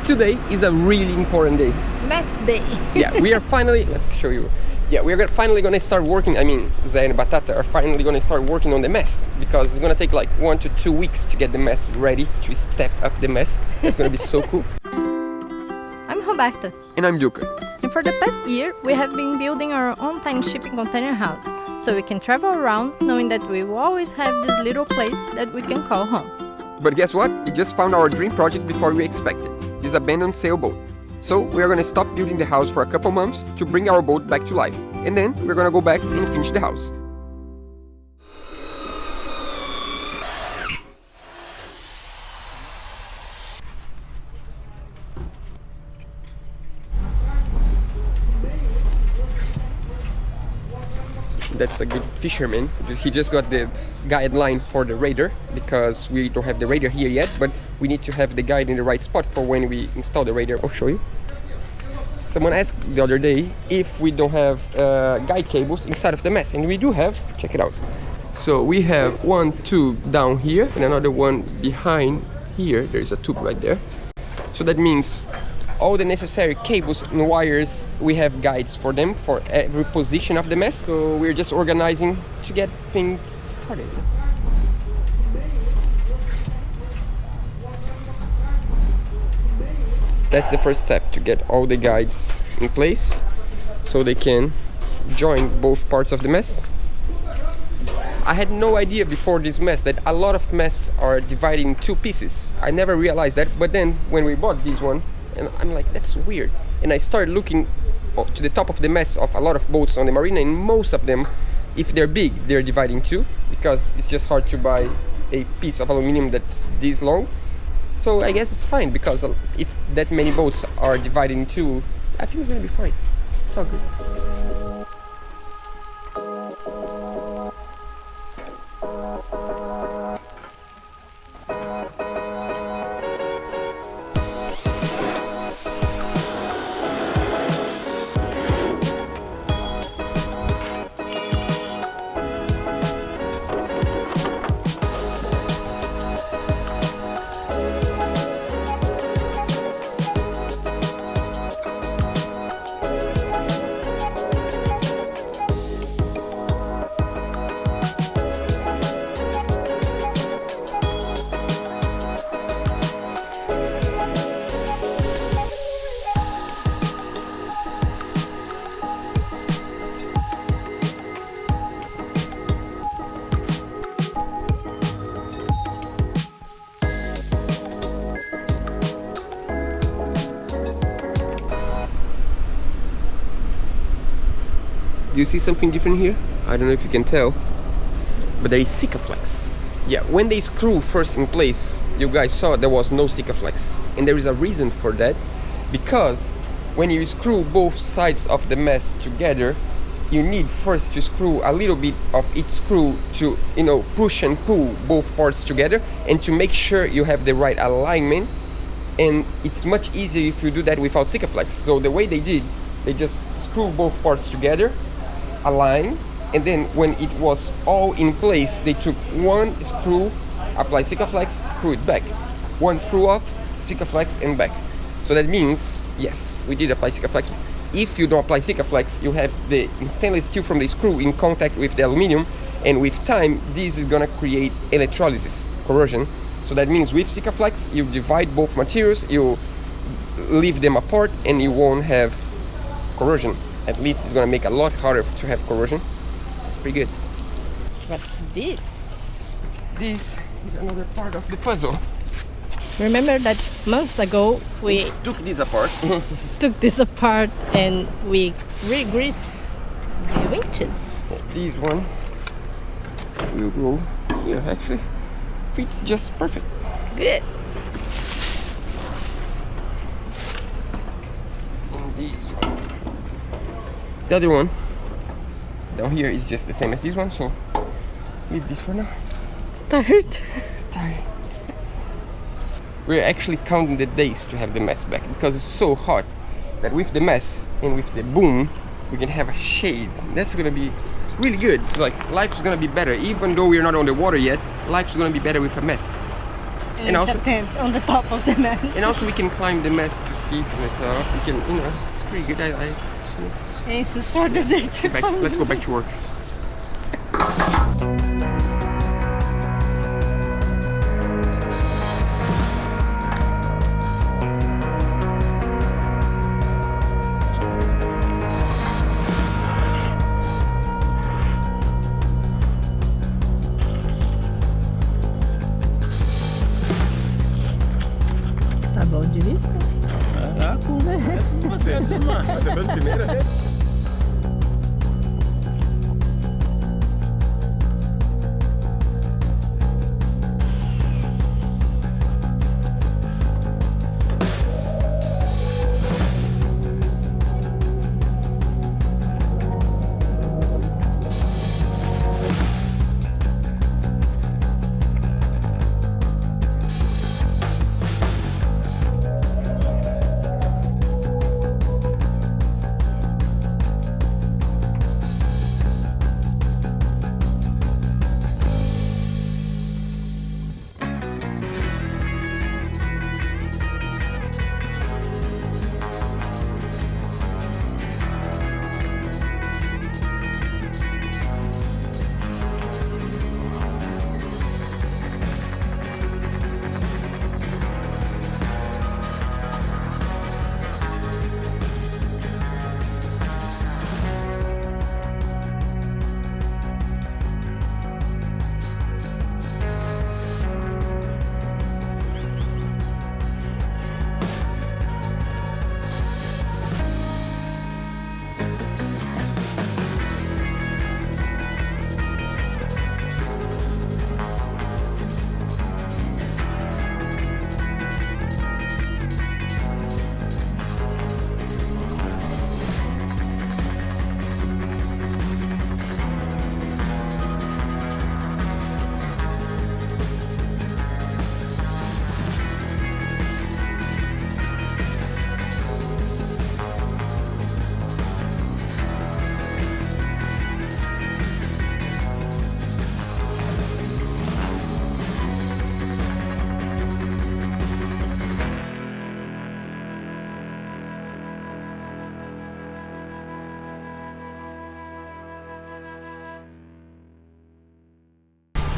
today is a really important day. MAST day. Yeah, we are finally, let's show you. Yeah, we are finally gonna start working, I mean, Zé and Batata are finally gonna start working on the mast, because it's gonna take like 1 to 2 weeks to get the mast ready, to step up the mast. It's gonna be so cool. I'm Roberta. And I'm Duca. And for the past year, we have been building our own tiny shipping container house, so we can travel around knowing that we will always have this little place that we can call home. But guess what? We just found our dream project before we expected. This abandoned sailboat. So we are gonna stop building the house for a couple months to bring our boat back to life. And then we're gonna go back and finish the house. That's a good fisherman. He just got the guideline for the radar, because we don't have the radar here yet, but we need to have the guide in the right spot for when we install the radar. I'll show you. Someone asked the other day if we don't have guide cables inside of the mast, and we do have. Check it out. So we have one tube down here and another one behind here. There's a tube right there. So that means all the necessary cables and wires, we have guides for them for every position of the mast. So we're just organizing to get things started. That's the first step, to get all the guides in place so they can join both parts of the mast. I had no idea before this mast that a lot of masts are divided in two pieces. I never realized that, but then when we bought this one, and I'm like, that's weird. And I started looking to the top of the mast of a lot of boats on the marina, and most of them, if they're big, they're divided in two, because it's just hard to buy a piece of aluminum that's this long. So I guess it's fine, because if that many boats are divided in two, I think it's gonna be fine. It's all good. You see something different here? I don't know if you can tell, but there is Sikaflex. Yeah, when they screw first in place, you guys saw there was no Sikaflex, and there is a reason for that, because when you screw both sides of the mast together, you need first to screw a little bit of each screw to, push and pull both parts together, and to make sure you have the right alignment. And it's much easier if you do that without Sikaflex. So the way they did, they just screw both parts together, align, and then when it was all in place, they took one screw, apply Sikaflex, screw it back, one screw off, Sikaflex, and back. So that means, yes, we did apply Sikaflex. If you don't apply Sikaflex, you have the stainless steel from the screw in contact with the aluminum, and with time this is gonna create electrolysis, corrosion. So that means with Sikaflex, you divide both materials, you leave them apart, and you won't have corrosion. At least it's gonna make a lot harder to have corrosion. It's pretty good. What's this? This is another part of the puzzle. Remember that months ago we Took this apart. took this apart and we re-greased the winches. This one will go here, actually. Fits just perfect. Good. And these ones. The other one down here is just the same as this one, so leave this for now. Tired? Tired. We're actually counting the days to have the mast back, because it's so hot that with the mast and with the boom we can have a shade. That's gonna be really good. Like, life's gonna be better. Even though we're not on the water yet, life's gonna be better with a mast. And it's a tent on the top of the mast. And also we can climb the mast to see from the top. We can, you know, it's pretty good. And it's just sort of there to Let's go back to work. Tá bom de vista? Caraca, você é demais. Você é a primeira vez?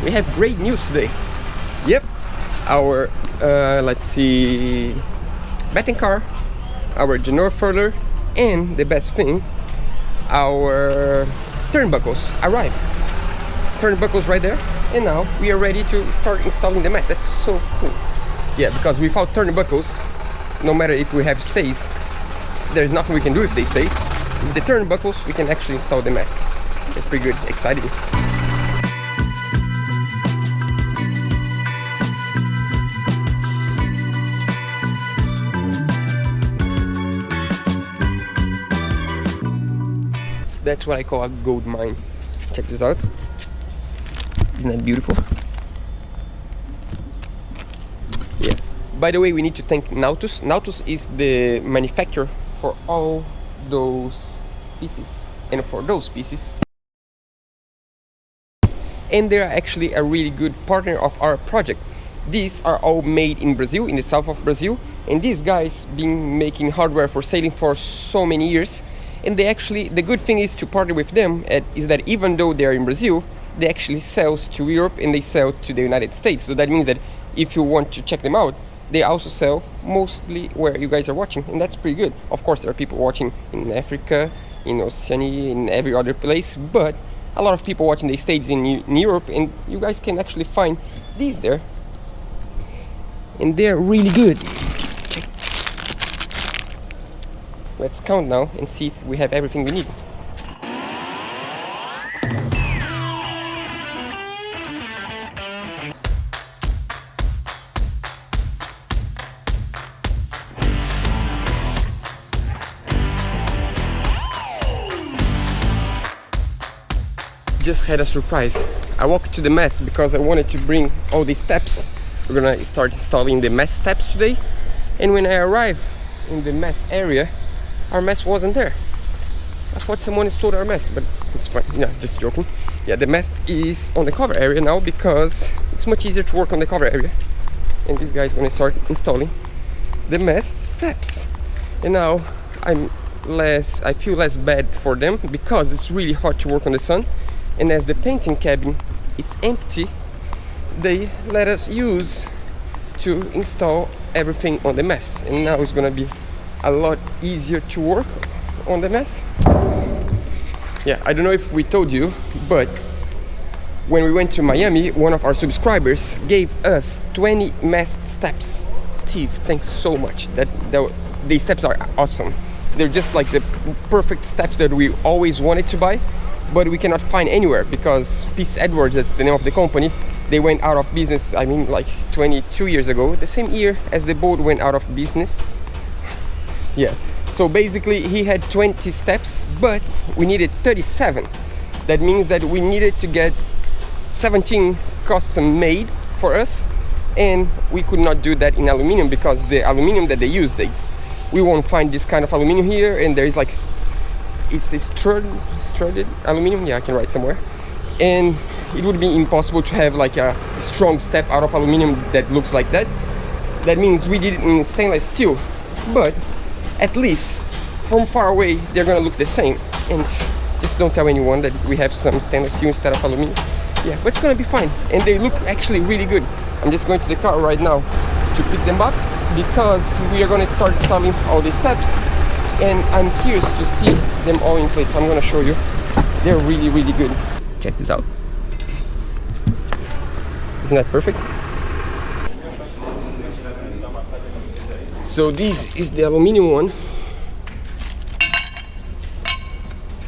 We have great news today. Yep, our let's see, betting car, our Dinieper Tropic, and the best thing, our turnbuckles arrived. Turnbuckles right there, and now we are ready to start installing the mast. That's so cool. Yeah, because without turnbuckles, no matter if we have stays, there's nothing we can do if they stays. With the turnbuckles, we can actually install the mast. It's pretty good, exciting. That's what I call a gold mine. Check this out. Isn't that beautiful? Yeah. By the way, we need to thank Nautus. Nautus is the manufacturer for all those pieces. And for those pieces. And they're actually a really good partner of our project. These are all made in Brazil, in the south of Brazil. And these guys been making hardware for sailing for so many years. And they actually, the good thing is to partner with them is that even though they are in Brazil, they actually sell to Europe and they sell to the United States. So that means that if you want to check them out, they also sell mostly where you guys are watching, and that's pretty good. Of course, there are people watching in Africa, in Oceania, in every other place, but a lot of people watching the States in Europe, and you guys can actually find these there. And they're really good. Let's count now and see if we have everything we need. Just had a surprise. I walked to the mast because I wanted to bring all these steps. We're gonna start installing the mast steps today. And when I arrived in the mast area, our mast wasn't there. I thought someone installed our mast, but it's fine. Yeah, just joking. Yeah, the mast is on the cover area now because it's much easier to work on the cover area. and this guy is gonna start installing the MAST steps. And now I feel less bad for them because it's really hot to work on the sun, and as the painting cabin is empty, they let us use to install everything on the MAST, and now it's gonna be a lot easier to work on the MAST. Yeah, I don't know if we told you, but when we went to Miami, one of our subscribers gave us 20 MAST steps. Steve, thanks so much. These steps are awesome. They're just like the perfect steps that we always wanted to buy, but we cannot find anywhere because Peace Edwards, that's the name of the company, they went out of business, I mean like 22 years ago, the same year as the boat went out of business. Yeah, so basically he had 20 steps, but we needed 37. That means that we needed to get 17 custom made for us, and we could not do that in aluminum because the aluminum that they use, we won't find this kind of aluminum here, and there is like, it's a strutted aluminum, yeah, I can write somewhere, and it would be impossible to have like a strong step out of aluminum that looks like that. That means we did it in stainless steel, but at least from far away they're gonna look the same, and just don't tell anyone that we have some stainless steel instead of aluminum. Yeah, but it's gonna be fine, and they look actually really good. I'm just going to the car right now to pick them up because we are gonna start installing all these steps, and I'm curious to see them all in place. I'm gonna show you. They're really, really good. Check this out. Isn't that perfect? So this is the aluminum one,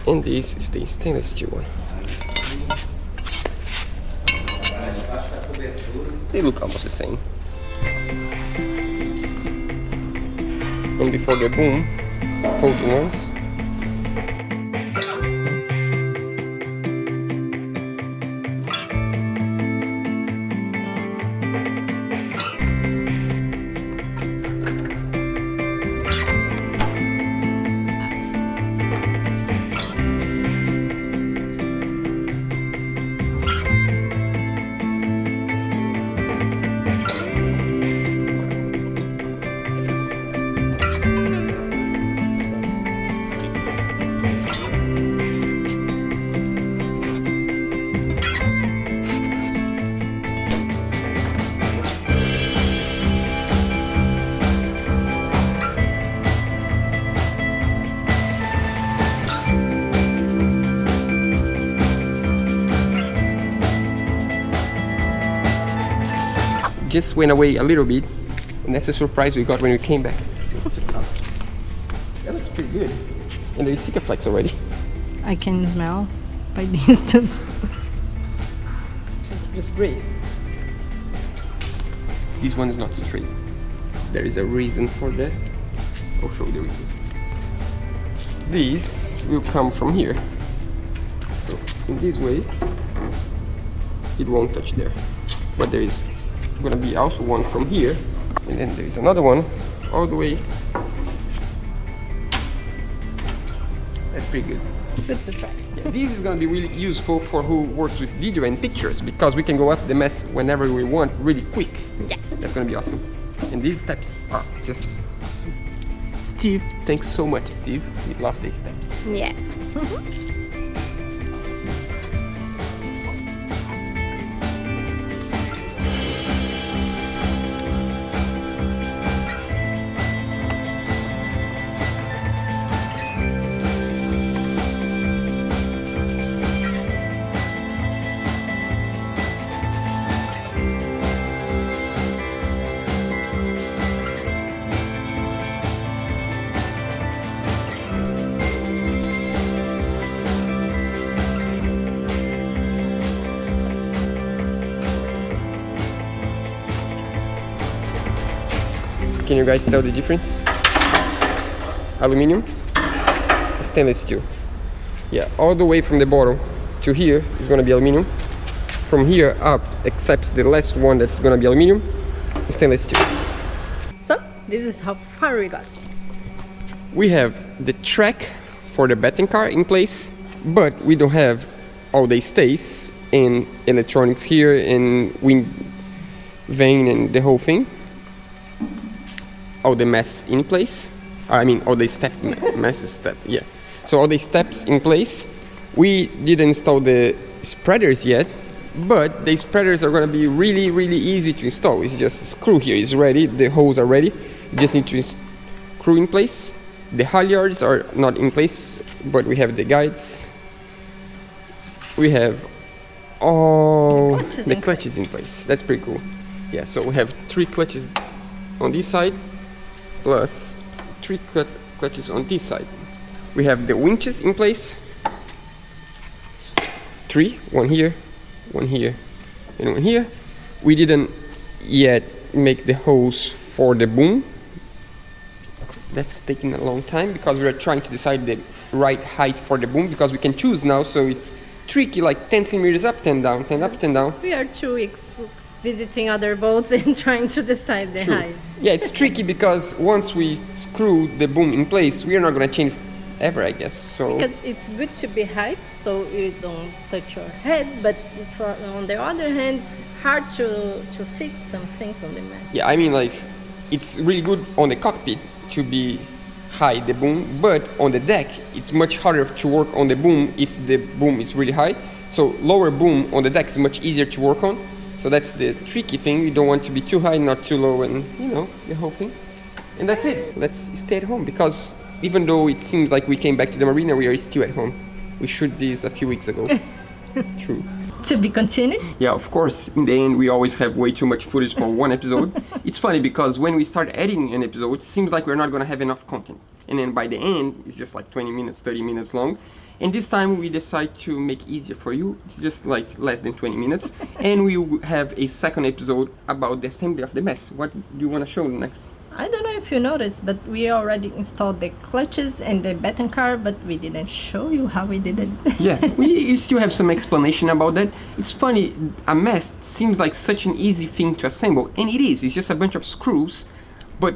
and this is the stainless steel one. They look almost the same. And before the boom, fold the ones. Just went away a little bit, and that's a surprise we got when we came back. That looks pretty good. And there is Sikaflex already. I can smell by distance. That's just great. This one is not straight. There is a reason for that. I'll show you the reason. This will come from here. So in this way, it won't touch there. But there is gonna be also one from here, and then there is another one all the way. That's pretty good. That's a try. Yeah, this is gonna be really useful for who works with video and pictures, because we can go up the MAST whenever we want, really quick. Yeah. That's gonna be awesome. And these steps are just awesome. Steve, thanks so much, Steve. We love these steps. Yeah. Can you guys tell the difference? Aluminum, stainless steel. Yeah, all the way from the bottom to here is gonna be aluminum. From here up, except the last one that's gonna be aluminum, stainless steel. So, this is how far we got. We have the track for the betting car in place, but we don't have all the stays and electronics here and wind vane and the whole thing. All the masts in place. I mean, all the yeah. So all the steps in place. We didn't install the spreaders yet, but the spreaders are gonna be really, really easy to install. It's just a screw here, it's ready, the holes are ready. You just need to screw in place. The halyards are not in place, but we have the guides. We have all the clutches in place. That's pretty cool. Yeah, so we have 3 clutches on this side, plus 3 clutches on this side. We have the winches in place. 3, one here, and one here. We didn't yet make the hose for the boom. That's taking a long time because we are trying to decide the right height for the boom, because we can choose now, so it's tricky, like 10 centimeters up, 10 down, 10 up, 10 down. We are 2 weeks visiting other boats and trying to decide the height. Yeah, it's tricky because once we screw the boom in place, we are not going to change ever, I guess. So because it's good to be high, so you don't touch your head, but on the other hand, it's hard to fix some things on the mast. Yeah, I mean, like, it's really good on the cockpit to be high, the boom, but on the deck, it's much harder to work on the boom if the boom is really high. So lower boom on the deck is much easier to work on. So that's the tricky thing. You don't want to be too high, not too low, and you know, the whole thing. And that's it. Let's stay at home, because even though it seems like we came back to the marina, we are still at home. We shot this a few weeks ago. True. To be continued? Yeah, of course. In the end, we always have way too much footage for one episode. It's funny because when we start editing an episode, it seems like we're not going to have enough content. And then by the end, it's just like 20 minutes, 30 minutes long. And this time we decide to make easier for you. It's just like less than 20 minutes. And we will have a second episode about the assembly of the mast. What do you want to show next? I don't know if you noticed, but we already installed the clutches and the batten car, but we didn't show you how we did it. Yeah, we still have some explanation about that. It's funny, a mast seems like such an easy thing to assemble, and it is. It's just a bunch of screws, but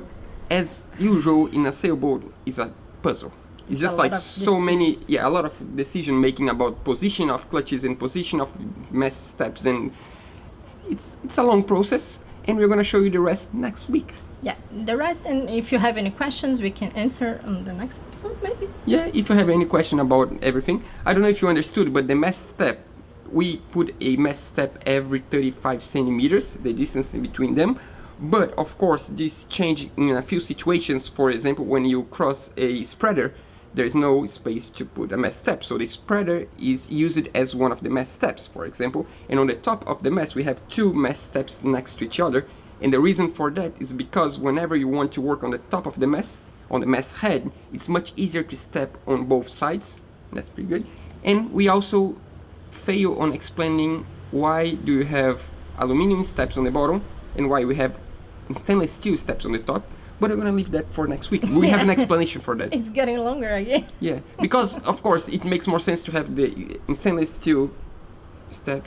as usual in a sailboat, it's a puzzle. It's just like so many, a lot of decision making about position of clutches and position of mast steps, and it's a long process, and we're gonna show you the rest next week. Yeah, the rest, and if you have any questions, we can answer on the next episode, maybe. Yeah, if you have any question about everything. I don't know if you understood, but the mast step, we put a mast step every 35 centimeters, the distance in between them. But of course, this changes in a few situations. For example, when you cross a spreader, there is no space to put a mast step. So the spreader is used as one of the mast steps, for example. And on the top of the mast, we have 2 mast steps next to each other. And the reason for that is because whenever you want to work on the top of the mast, on the mast head, it's much easier to step on both sides. That's pretty good. And we also fail on explaining why do you have aluminum steps on the bottom and why we have stainless steel steps on the top. But I'm gonna leave that for next week. We have an explanation for that. It's getting longer again. Yeah, because of course it makes more sense to have the stainless steel step.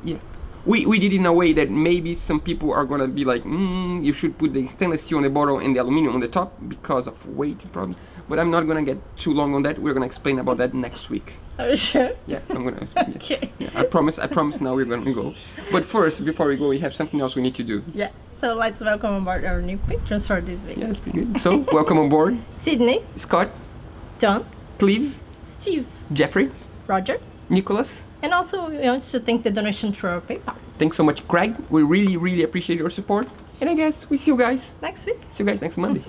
Yeah. We did in a way that maybe some people are gonna be like, you should put the stainless steel on the bottom and the aluminum on the top because of weight problems. But I'm not gonna get too long on that. We're gonna explain about that next week. Are you sure? Yeah, I'm gonna explain. Okay. Yeah, I promise now we're gonna go. But first, before we go, we have something else we need to do. Yeah, so let's welcome on board our new patrons for this week. Yeah, that's pretty good. So, welcome on board. Sydney, Scott, John, Cleve, Steve, Jeffrey, Roger, Nicholas. and also we want to thank the donation through our PayPal. Thanks so much, Craig. We really, really appreciate your support. And I guess we see you guys Next week. next Monday.